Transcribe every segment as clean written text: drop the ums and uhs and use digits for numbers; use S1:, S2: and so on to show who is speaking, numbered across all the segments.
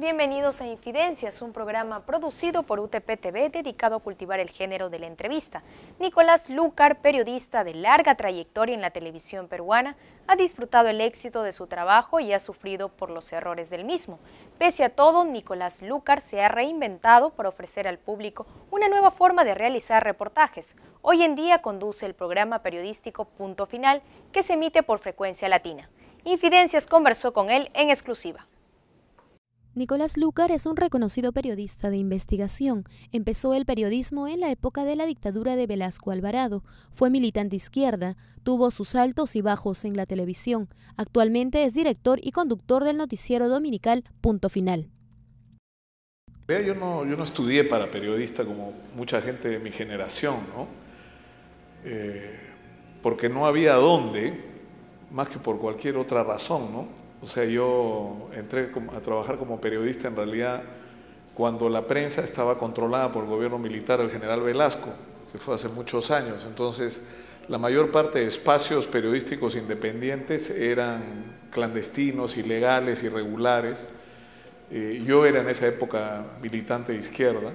S1: bienvenidos a Infidencias, un programa producido por UTP TV dedicado a cultivar el género de la entrevista. Nicolás Lúcar, periodista de larga trayectoria en la televisión peruana, ha disfrutado el éxito de su trabajo y ha sufrido por los errores del mismo. Pese a todo, Nicolás Lúcar se ha reinventado para ofrecer al público una nueva forma de realizar reportajes. Hoy en día conduce el programa periodístico Punto Final, que se emite por Frecuencia Latina. Infidencias conversó con él en exclusiva.
S2: Nicolás Lúcar es un reconocido periodista de investigación. Empezó el periodismo en la época de la dictadura de Velasco Alvarado. Fue militante izquierda, tuvo sus altos y bajos en la televisión. Actualmente es director y conductor del noticiero dominical Punto Final.
S3: Yo no estudié para periodista como mucha gente de mi generación, ¿no? Porque no había dónde, más que por cualquier otra razón, ¿no? O sea, yo entré a trabajar como periodista en realidad cuando la prensa estaba controlada por el gobierno militar del general Velasco, que fue hace muchos años. Entonces, la mayor parte de espacios periodísticos independientes eran clandestinos, ilegales, irregulares. Yo era en esa época militante de izquierda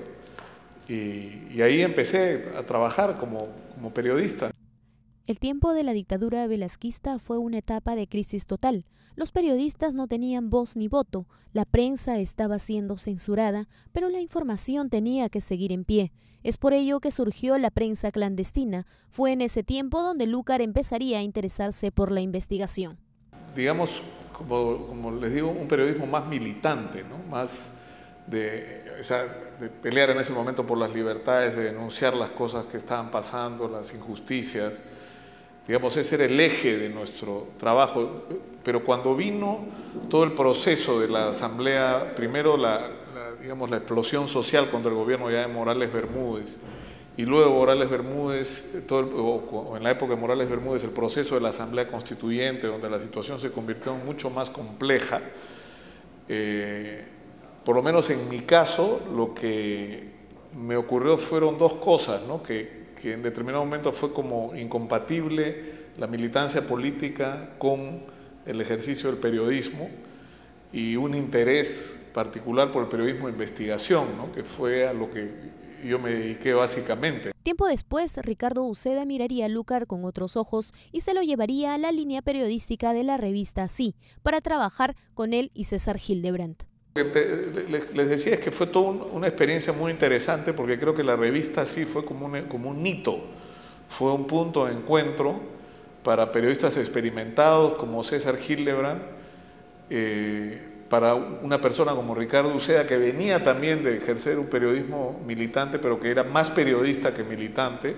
S3: y ahí empecé a trabajar como periodista.
S2: El tiempo de la dictadura velasquista fue una etapa de crisis total. Los periodistas no tenían voz ni voto, la prensa estaba siendo censurada, pero la información tenía que seguir en pie. Es por ello que surgió la prensa clandestina. Fue en ese tiempo donde Lúcar empezaría a interesarse por la investigación.
S3: Digamos, como les digo, un periodismo más militante, ¿no? Más de pelear en ese momento por las libertades, de denunciar las cosas que estaban pasando, las injusticias. Digamos, ese era el eje de nuestro trabajo, pero cuando vino todo el proceso de la asamblea, primero la explosión social contra el gobierno ya de Morales Bermúdez, y luego Morales Bermúdez, en la época de Morales Bermúdez, el proceso de la asamblea constituyente, donde la situación se convirtió en mucho más compleja, por lo menos en mi caso, lo que me ocurrió fueron dos cosas, ¿no? que en determinado momento fue como incompatible la militancia política con el ejercicio del periodismo y un interés particular por el periodismo de investigación, ¿no? Que fue a lo que yo me dediqué básicamente.
S2: Tiempo después, Ricardo Uceda miraría a Lúcar con otros ojos y se lo llevaría a la línea periodística de la revista Sí, para trabajar con él y César Hildebrandt.
S3: Lo que les decía es que fue toda una experiencia muy interesante porque creo que la revista Sí fue como un hito, fue un punto de encuentro para periodistas experimentados como César Hildebrandt, para una persona como Ricardo Uceda que venía también de ejercer un periodismo militante pero que era más periodista que militante,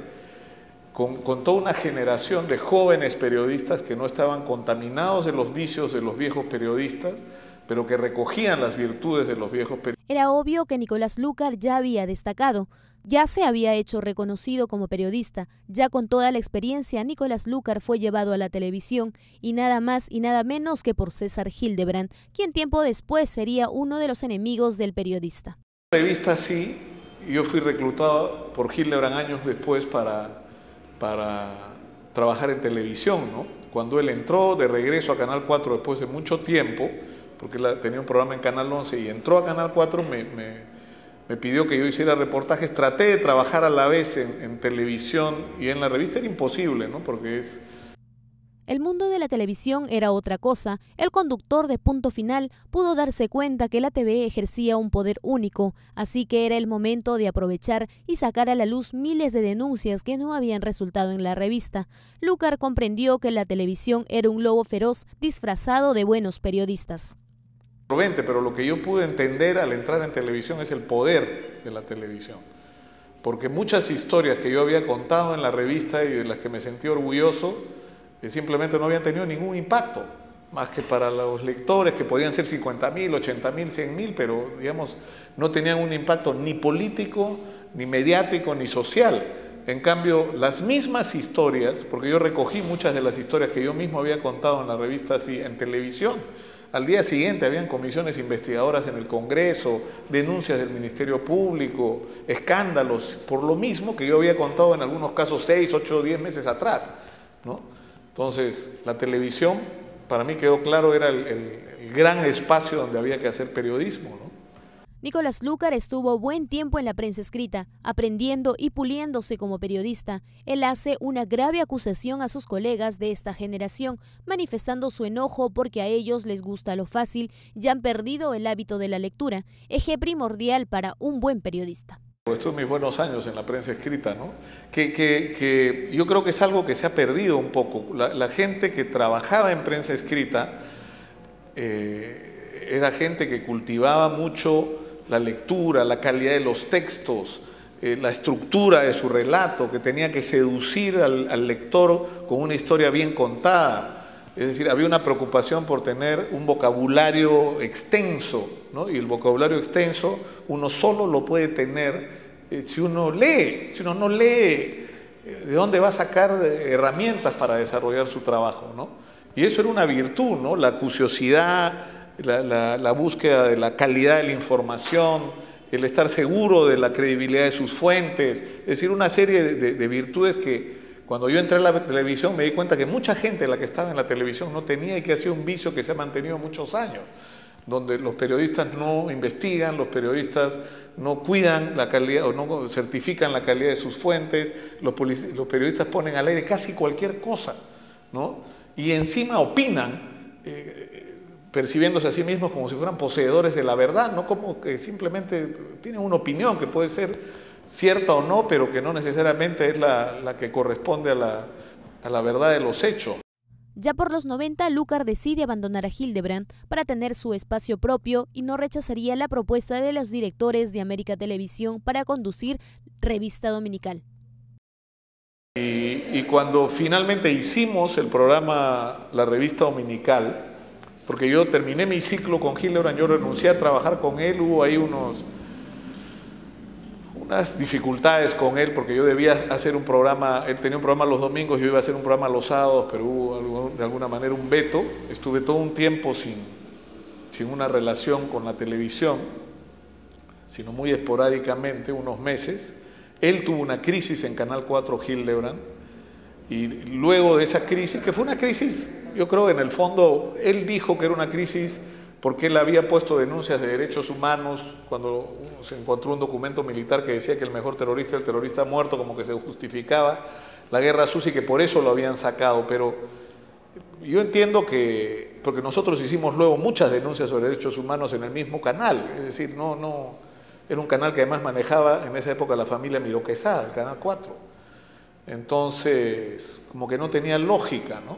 S3: con toda una generación de jóvenes periodistas que no estaban contaminados de los vicios de los viejos periodistas, pero que recogían las virtudes de los viejos periodistas.
S2: Era obvio que Nicolás Lúcar ya había destacado, ya se había hecho reconocido como periodista. Ya con toda la experiencia, Nicolás Lúcar fue llevado a la televisión, y nada más y nada menos que por César Hildebrandt, quien tiempo después sería uno de los enemigos del periodista.
S3: La revista Sí, yo fui reclutado por Hildebrandt años después para trabajar en televisión, ¿no? Cuando él entró de regreso a Canal 4 después de mucho tiempo, porque tenía un programa en Canal 11 y entró a Canal 4, me pidió que yo hiciera reportajes. Traté de trabajar a la vez en televisión y en la revista, era imposible, ¿no? Porque
S2: El mundo de la televisión era otra cosa. El conductor de Punto Final pudo darse cuenta que la TV ejercía un poder único, así que era el momento de aprovechar y sacar a la luz miles de denuncias que no habían resultado en la revista. Lúcar comprendió que la televisión era un lobo feroz disfrazado de buenos periodistas.
S3: Pero lo que yo pude entender al entrar en televisión es el poder de la televisión, porque muchas historias que yo había contado en la revista y de las que me sentí orgulloso simplemente no habían tenido ningún impacto, más que para los lectores, que podían ser 50.000, 80.000, 100.000, pero digamos no tenían un impacto ni político, ni mediático, ni social. En cambio, las mismas historias, porque yo recogí muchas de las historias que yo mismo había contado en la revista así en televisión. Al día siguiente habían comisiones investigadoras en el Congreso, denuncias del Ministerio Público, escándalos, por lo mismo que yo había contado en algunos casos 6, 8, 10 meses atrás, ¿no? Entonces, la televisión, para mí quedó claro, era el gran espacio donde había que hacer periodismo, ¿no?
S2: Nicolás Lucar estuvo buen tiempo en la prensa escrita, aprendiendo y puliéndose como periodista. Él hace una grave acusación a sus colegas de esta generación, manifestando su enojo porque a ellos les gusta lo fácil y han perdido el hábito de la lectura, eje primordial para un buen periodista.
S3: Estos mis buenos años en la prensa escrita, ¿no? Que yo creo que es algo que se ha perdido un poco. La gente que trabajaba en prensa escrita era gente que cultivaba mucho la lectura, la calidad de los textos, la estructura de su relato, que tenía que seducir al lector con una historia bien contada. Es decir, había una preocupación por tener un vocabulario extenso, ¿no? Y el vocabulario extenso uno solo lo puede tener si uno lee. Si uno no lee, ¿de dónde va a sacar herramientas para desarrollar su trabajo, ¿no? Y eso era una virtud, ¿no? La acuciosidad, la búsqueda de la calidad de la información, el estar seguro de la credibilidad de sus fuentes, es decir, una serie de virtudes que cuando yo entré a la televisión me di cuenta que mucha gente de la que estaba en la televisión no tenía y que ha sido un vicio que se ha mantenido muchos años, donde los periodistas no investigan, los periodistas no cuidan la calidad o no certifican la calidad de sus fuentes, los periodistas ponen al aire casi cualquier cosa, ¿no? Y encima opinan, percibiéndose a sí mismos como si fueran poseedores de la verdad, no como que simplemente tienen una opinión que puede ser cierta o no, pero que no necesariamente es la que corresponde a la verdad de los hechos.
S2: Ya por los 90, Lucar decide abandonar a Hildebrand para tener su espacio propio y no rechazaría la propuesta de los directores de América Televisión para conducir Revista Dominical.
S3: Y cuando finalmente hicimos el programa La Revista Dominical, porque yo terminé mi ciclo con Hildebrand, yo renuncié a trabajar con él, hubo ahí unas dificultades con él, porque yo debía hacer un programa, él tenía un programa los domingos, yo iba a hacer un programa los sábados, pero hubo de alguna manera un veto. Estuve todo un tiempo sin una relación con la televisión, sino muy esporádicamente, unos meses. Él tuvo una crisis en Canal 4, Hildebrand, y luego de esa crisis, que fue una crisis, yo creo en el fondo, él dijo que era una crisis porque él había puesto denuncias de derechos humanos cuando se encontró un documento militar que decía que el mejor terrorista es el terrorista muerto, como que se justificaba la guerra sucia y que por eso lo habían sacado. Pero yo entiendo que, porque nosotros hicimos luego muchas denuncias sobre derechos humanos en el mismo canal, es decir, no era un canal que además manejaba en esa época la familia Miró Quesada, el Canal 4. Entonces, como que no tenía lógica, ¿no?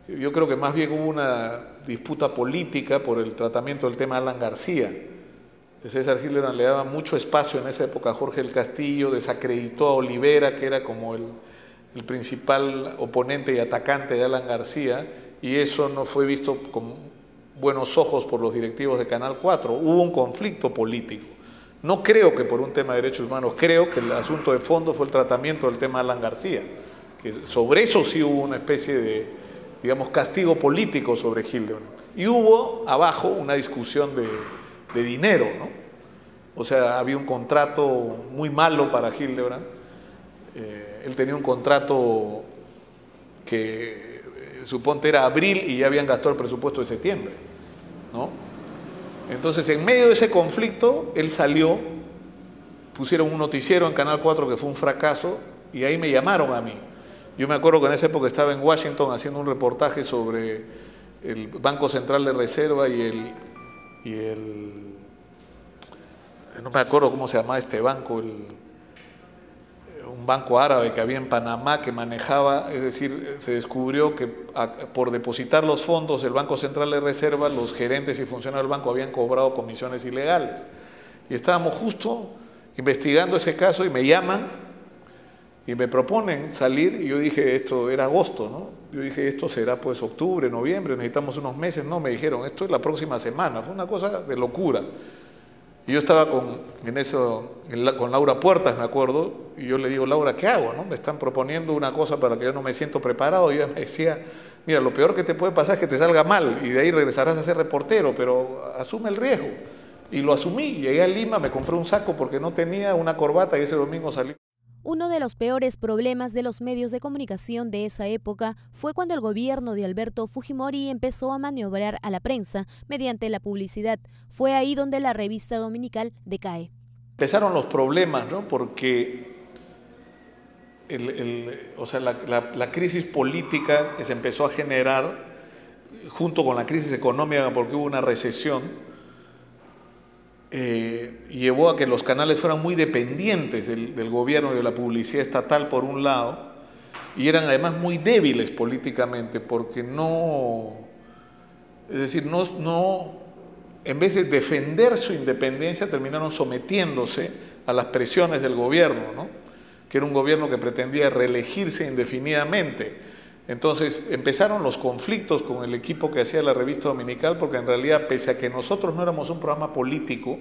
S3: Yo creo que más bien hubo una disputa política por el tratamiento del tema de Alan García. César Hildebrand le daba mucho espacio en esa época a Jorge del Castillo, desacreditó a Olivera, que era como el principal oponente y atacante de Alan García, y eso no fue visto con buenos ojos por los directivos de Canal 4. Hubo un conflicto político. No creo que por un tema de derechos humanos, creo que el asunto de fondo fue el tratamiento del tema de Alan García, que sobre eso sí hubo una especie de, digamos, castigo político sobre Hildebrand. Y hubo abajo una discusión de dinero, ¿no? O sea, había un contrato muy malo para Hildebrand. Él tenía un contrato que suponte era abril y ya habían gastado el presupuesto de septiembre, ¿no? Entonces, en medio de ese conflicto, él salió, pusieron un noticiero en Canal 4 que fue un fracaso y ahí me llamaron a mí. Yo me acuerdo que en esa época estaba en Washington haciendo un reportaje sobre el Banco Central de Reserva y no me acuerdo cómo se llamaba este banco, un banco árabe que había en Panamá que manejaba, es decir, se descubrió que por depositar los fondos del Banco Central de Reserva, los gerentes y funcionarios del banco habían cobrado comisiones ilegales. Y estábamos justo investigando ese caso y me llaman y me proponen salir, y yo dije, esto era agosto, ¿no? Yo dije, esto será pues octubre, noviembre, necesitamos unos meses. No, me dijeron, esto es la próxima semana. Fue una cosa de locura. Y yo estaba con Laura Puertas, me acuerdo, y yo le digo, Laura, ¿qué hago? ¿No? Me están proponiendo una cosa para que yo no me siento preparado. Y ella me decía, mira, lo peor que te puede pasar es que te salga mal, y de ahí regresarás a ser reportero, pero asume el riesgo. Y lo asumí, llegué a Lima, me compré un saco porque no tenía una corbata y ese domingo salí.
S2: Uno de los peores problemas de los medios de comunicación de esa época fue cuando el gobierno de Alberto Fujimori empezó a maniobrar a la prensa mediante la publicidad. Fue ahí donde la revista dominical decae.
S3: Empezaron los problemas, ¿no? Porque la crisis política que se empezó a generar junto con la crisis económica, porque hubo una recesión, llevó a que los canales fueran muy dependientes del gobierno y de la publicidad estatal por un lado, y eran además muy débiles políticamente, porque no, es decir, en vez de defender su independencia, terminaron sometiéndose a las presiones del gobierno, ¿no? Que era un gobierno que pretendía reelegirse indefinidamente. Entonces empezaron los conflictos con el equipo que hacía la revista dominical, porque en realidad, pese a que nosotros no éramos un programa político,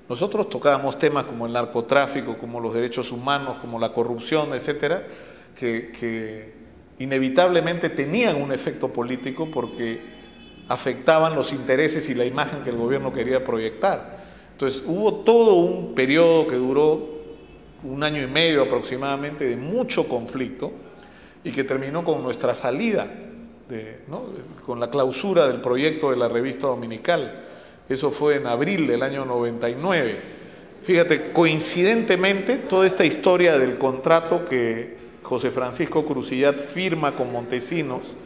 S3: nosotros tocábamos temas como el narcotráfico, como los derechos humanos, como la corrupción, etcétera, que inevitablemente tenían un efecto político porque afectaban los intereses y la imagen que el gobierno quería proyectar. Entonces hubo todo un periodo que duró 1 año y medio aproximadamente de mucho conflicto, y que terminó con nuestra salida, con la clausura del proyecto de la revista dominical. Eso fue en abril del año 99. Fíjate, coincidentemente, toda esta historia del contrato que José Francisco Crucillat firma con Montesinos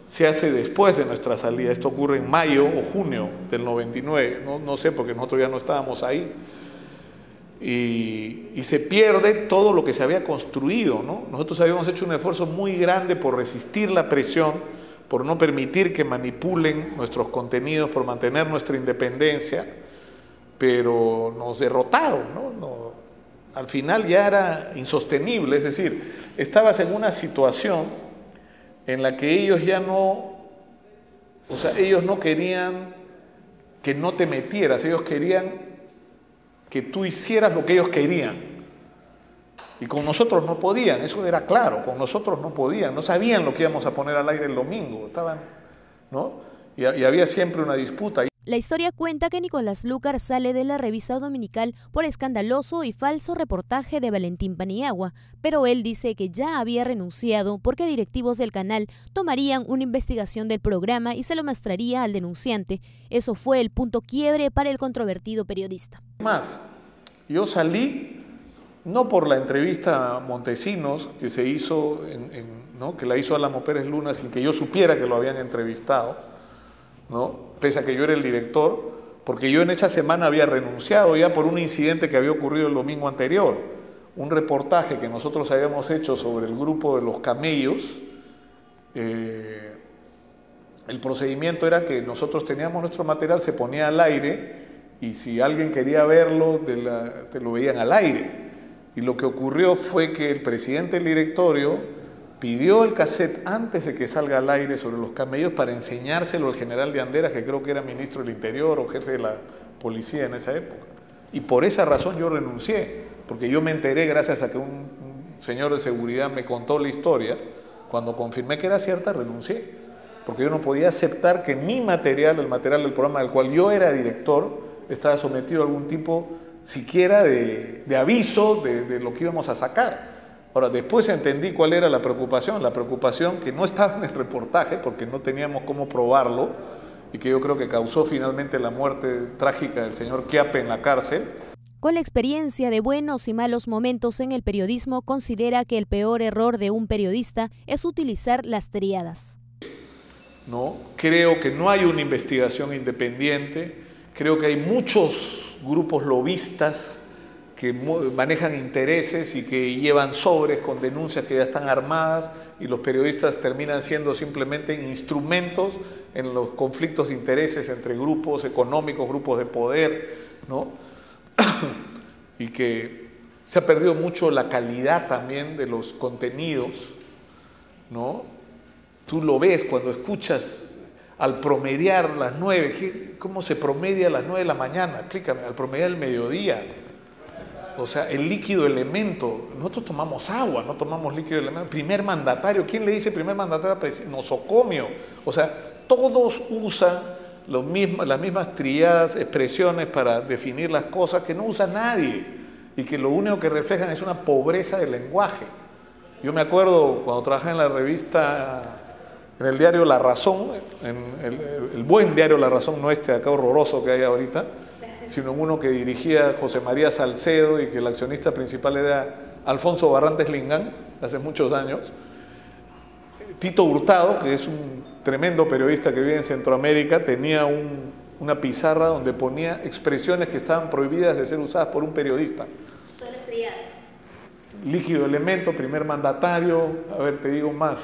S3: se hace después de nuestra salida. Esto ocurre en mayo o junio del 99, no sé, porque nosotros ya no estábamos ahí. Y se pierde todo lo que se había construido, ¿no? Nosotros habíamos hecho un esfuerzo muy grande por resistir la presión, por no permitir que manipulen nuestros contenidos, por mantener nuestra independencia, pero nos derrotaron, ¿no? Al final ya era insostenible, es decir, estabas en una situación en la que ellos ya no, ellos no querían que no te metieras, ellos querían que tú hicieras lo que ellos querían. Y con nosotros no podían, eso era claro, con nosotros no podían, no sabían lo que íbamos a poner al aire el domingo, estaban, ¿no? Y había siempre una disputa.
S2: La historia cuenta que Nicolás Lúcar sale de la revista dominical por escandaloso y falso reportaje de Valentín Paniagua, pero él dice que ya había renunciado porque directivos del canal tomarían una investigación del programa y se lo mostraría al denunciante. Eso fue el punto quiebre para el controvertido periodista.
S3: Más, yo salí no por la entrevista a Montesinos que se hizo, ¿no? Que la hizo Álamo Pérez Luna sin que yo supiera que lo habían entrevistado, ¿no? Pese a que yo era el director, porque yo en esa semana había renunciado ya por un incidente que había ocurrido el domingo anterior, un reportaje que nosotros habíamos hecho sobre el grupo de los camellos. El procedimiento era que nosotros teníamos nuestro material, se ponía al aire, y si alguien quería verlo, te lo veían al aire. Y lo que ocurrió fue que el presidente del directorio pidió el cassette antes de que salga al aire sobre los camellos para enseñárselo al general de Anderas, que creo que era ministro del Interior o jefe de la policía en esa época. Y por esa razón yo renuncié, porque yo me enteré gracias a que un señor de seguridad me contó la historia. Cuando confirmé que era cierta, renuncié, porque yo no podía aceptar que mi material, el material del programa del cual yo era director, estaba sometido a algún tipo siquiera de aviso de lo que íbamos a sacar. Ahora, después entendí cuál era la preocupación que no estaba en el reportaje porque no teníamos cómo probarlo y que yo creo que causó finalmente la muerte trágica del señor Chiappe en la cárcel.
S2: Con la experiencia de buenos y malos momentos en el periodismo, considera que el peor error de un periodista es utilizar las triadas.
S3: ¿No? Creo que no hay una investigación independiente, creo que hay muchos grupos lobistas que manejan intereses y que llevan sobres con denuncias que ya están armadas, y los periodistas terminan siendo simplemente instrumentos en los conflictos de intereses entre grupos económicos, grupos de poder, ¿no? Y que se ha perdido mucho la calidad también de los contenidos, ¿no? Tú lo ves cuando escuchas al promediar las 9, ¿cómo se promedia a las 9 de la mañana? Explícame, al promediar el mediodía. O sea, el líquido elemento, nosotros tomamos agua, no tomamos líquido elemento. Primer mandatario, ¿quién le dice primer mandatario? Nosocomio. O sea, todos usan las mismas trilladas expresiones para definir las cosas que no usa nadie. y que lo único que reflejan es una pobreza de lenguaje. Yo me acuerdo cuando trabajaba en la revista, en el diario La Razón, el buen diario La Razón, no este acá horroroso que hay ahorita, sino uno que dirigía José María Salcedo y que el accionista principal era Alfonso Barrantes Lingán, hace muchos años. Tito Hurtado, que es un tremendo periodista que vive en Centroamérica, tenía una pizarra donde ponía expresiones que estaban prohibidas de ser usadas por un periodista.
S1: ¿Cuáles serían?
S3: Líquido elemento, primer mandatario, a ver, te digo más,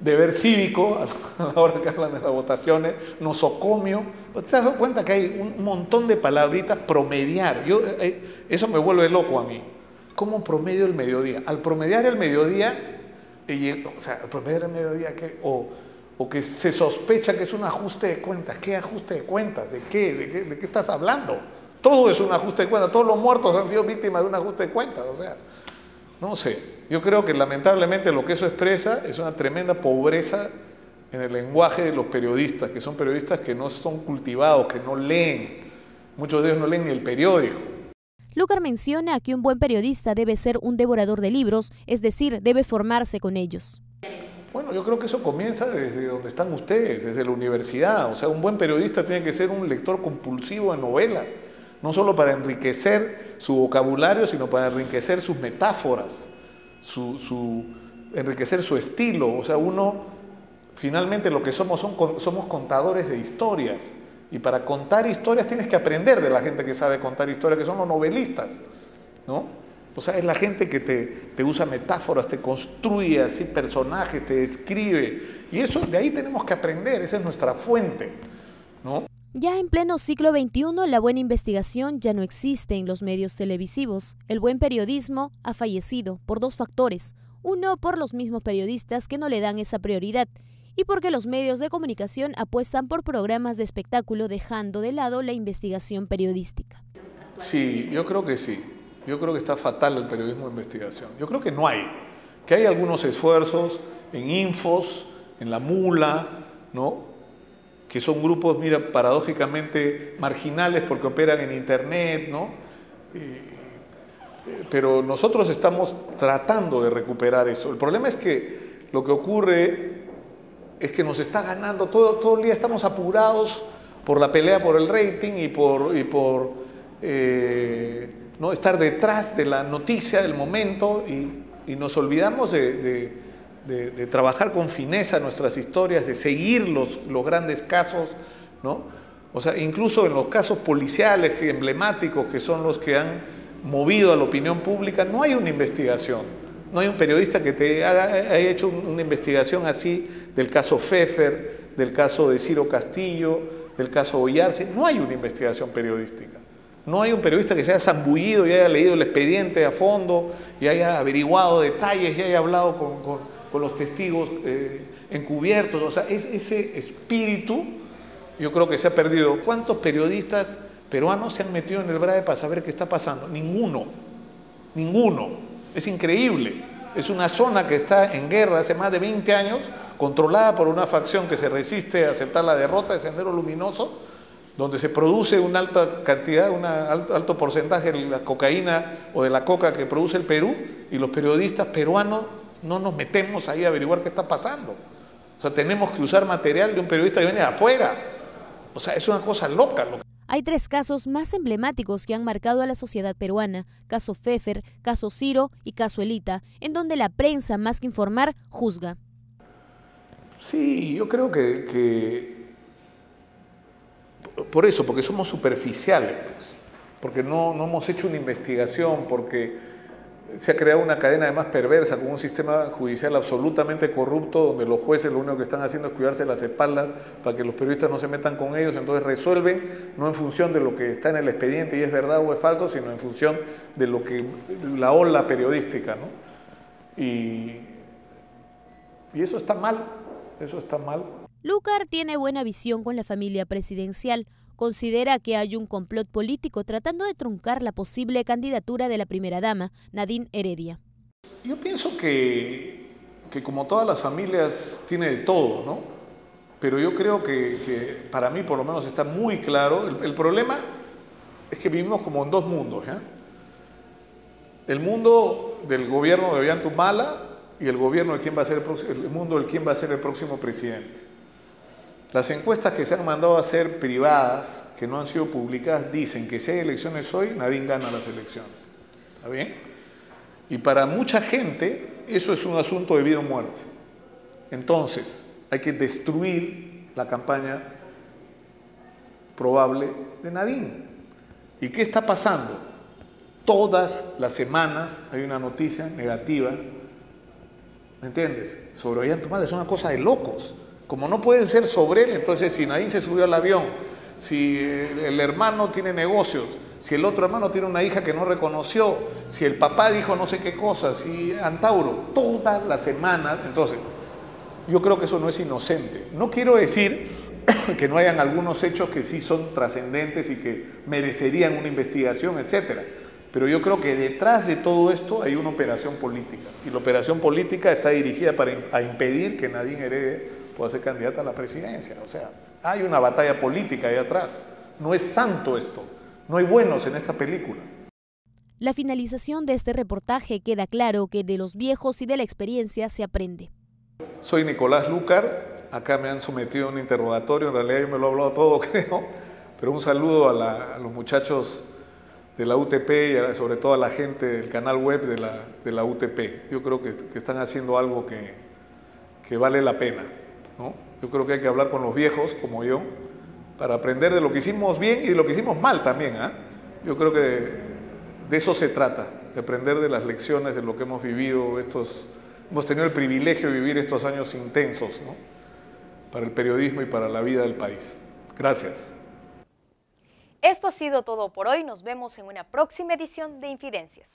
S3: deber cívico, a la hora que hablan de las votaciones, nosocomio. Pues te das cuenta que hay un montón de palabritas, promediar. Eso me vuelve loco a mí. ¿Cómo promedio el mediodía? Al promediar el mediodía, o sea, al promediar el mediodía, ¿qué? O que se sospecha que es un ajuste de cuentas. ¿Qué ajuste de cuentas? ¿De qué? ¿De qué estás hablando? Todo es un ajuste de cuentas. Todos los muertos han sido víctimas de un ajuste de cuentas. O sea, no sé. Yo creo que lamentablemente lo que eso expresa es una tremenda pobreza en el lenguaje de los periodistas, que son periodistas que no son cultivados, que no leen. Muchos de ellos no leen ni el periódico.
S2: Lucar menciona que un buen periodista debe ser un devorador de libros, es decir, debe formarse con ellos.
S3: Bueno, yo creo que eso comienza desde donde están ustedes, desde la universidad. O sea, un buen periodista tiene que ser un lector compulsivo de novelas, no solo para enriquecer su vocabulario, sino para enriquecer sus metáforas, enriquecer su estilo. O sea, uno, finalmente lo que somos contadores de historias. Y para contar historias tienes que aprender de la gente que sabe contar historias, que son los novelistas, ¿no? O sea, es la gente que te usa metáforas, te construye así personajes, te describe. Y eso, de ahí tenemos que aprender, esa es nuestra fuente, ¿no?
S2: Ya en pleno siglo XXI, la buena investigación ya no existe en los medios televisivos. El buen periodismo ha fallecido por dos factores. Uno, por los mismos periodistas que no le dan esa prioridad, y porque los medios de comunicación apuestan por programas de espectáculo dejando de lado la investigación periodística.
S3: Sí, yo creo que sí. Yo creo que está fatal el periodismo de investigación. Yo creo que no hay. Que hay algunos esfuerzos en Infos, en La Mula, ¿no? Que son grupos, mira, paradójicamente marginales porque operan en Internet, ¿no? Pero nosotros estamos tratando de recuperar eso. El problema es que lo que ocurre es que nos está ganando, todo el día estamos apurados por la pelea por el rating y por ¿no? estar detrás de la noticia del momento y nos olvidamos de trabajar con fineza nuestras historias, de seguir los grandes casos, ¿no? O sea, incluso en los casos policiales emblemáticos que son los que han movido a la opinión pública, no hay una investigación. No hay un periodista que te haya hecho una investigación así del caso Pfeffer, del caso de Ciro Castillo, del caso Oyarse. No hay una investigación periodística. No hay un periodista que se haya zambullido y haya leído el expediente a fondo y haya averiguado detalles y haya hablado con los testigos encubiertos. O sea, ese espíritu yo creo que se ha perdido. ¿Cuántos periodistas peruanos se han metido en el BRAE para saber qué está pasando? Ninguno. Ninguno. Es increíble. Es una zona que está en guerra hace más de 20 años, controlada por una facción que se resiste a aceptar la derrota de Sendero Luminoso, donde se produce una alta cantidad, un alto porcentaje de la cocaína o de la coca que produce el Perú, y los periodistas peruanos no nos metemos ahí a averiguar qué está pasando. O sea, tenemos que usar material de un periodista que viene de afuera. O sea, es una cosa loca.
S2: Hay tres casos más emblemáticos que han marcado a la sociedad peruana: caso Pfeffer, caso Ciro y caso Elita, en donde la prensa, más que informar, juzga.
S3: Sí, yo creo que por eso, porque somos superficiales, pues, porque no hemos hecho una investigación, porque se ha creado una cadena además perversa, con un sistema judicial absolutamente corrupto, donde los jueces lo único que están haciendo es cuidarse las espaldas para que los periodistas no se metan con ellos. Entonces resuelven no en función de lo que está en el expediente y es verdad o es falso, sino en función de lo que la ola periodística, ¿no? Y eso está mal, eso está mal.
S2: Lucar tiene buena visión con la familia presidencial. Considera que hay un complot político tratando de truncar la posible candidatura de la primera dama, Nadine Heredia.
S3: Yo pienso que como todas las familias tiene de todo, ¿no? Pero yo creo que para mí por lo menos está muy claro. El problema es que vivimos como en dos mundos, ¿ya? el mundo del gobierno de Ollanta y el gobierno de quién va a ser el mundo del quién va a ser el próximo presidente. Las encuestas que se han mandado a hacer privadas, que no han sido publicadas, dicen que si hay elecciones hoy, Nadine gana las elecciones. ¿Está bien? Y para mucha gente eso es un asunto de vida o muerte. Entonces, hay que destruir la campaña probable de Nadine. ¿Y qué está pasando? Todas las semanas hay una noticia negativa, ¿me entiendes? Sobre Ollanta, es una cosa de locos. Como no puede ser sobre él, entonces si Nadine se subió al avión, si el hermano tiene negocios, si el otro hermano tiene una hija que no reconoció, si el papá dijo no sé qué cosa, si Antauro, todas las semanas, entonces yo creo que eso no es inocente. No quiero decir que no hayan algunos hechos que sí son trascendentes y que merecerían una investigación, etcétera. Pero yo creo que detrás de todo esto hay una operación política. Y la operación política está dirigida a impedir que Nadine Heredia pueda ser candidata a la presidencia. O sea, hay una batalla política ahí atrás. No es santo esto. No hay buenos en esta película.
S2: La finalización de este reportaje queda claro que de los viejos y de la experiencia se aprende.
S3: Soy Nicolás Lucar. Acá me han sometido a un interrogatorio. En realidad yo me lo he hablado todo, creo. Pero un saludo a los muchachos de la UTP y sobre todo a la gente del canal web de la UTP. Yo creo que están haciendo algo que vale la pena, ¿no? Yo creo que hay que hablar con los viejos, como yo, para aprender de lo que hicimos bien y de lo que hicimos mal también, ¿eh? Yo creo que de eso se trata, de aprender de las lecciones de lo que hemos vivido, hemos tenido el privilegio de vivir estos años intensos, ¿no? Para el periodismo y para la vida del país. Gracias.
S1: Esto ha sido todo por hoy. Nos vemos en una próxima edición de Infidencias.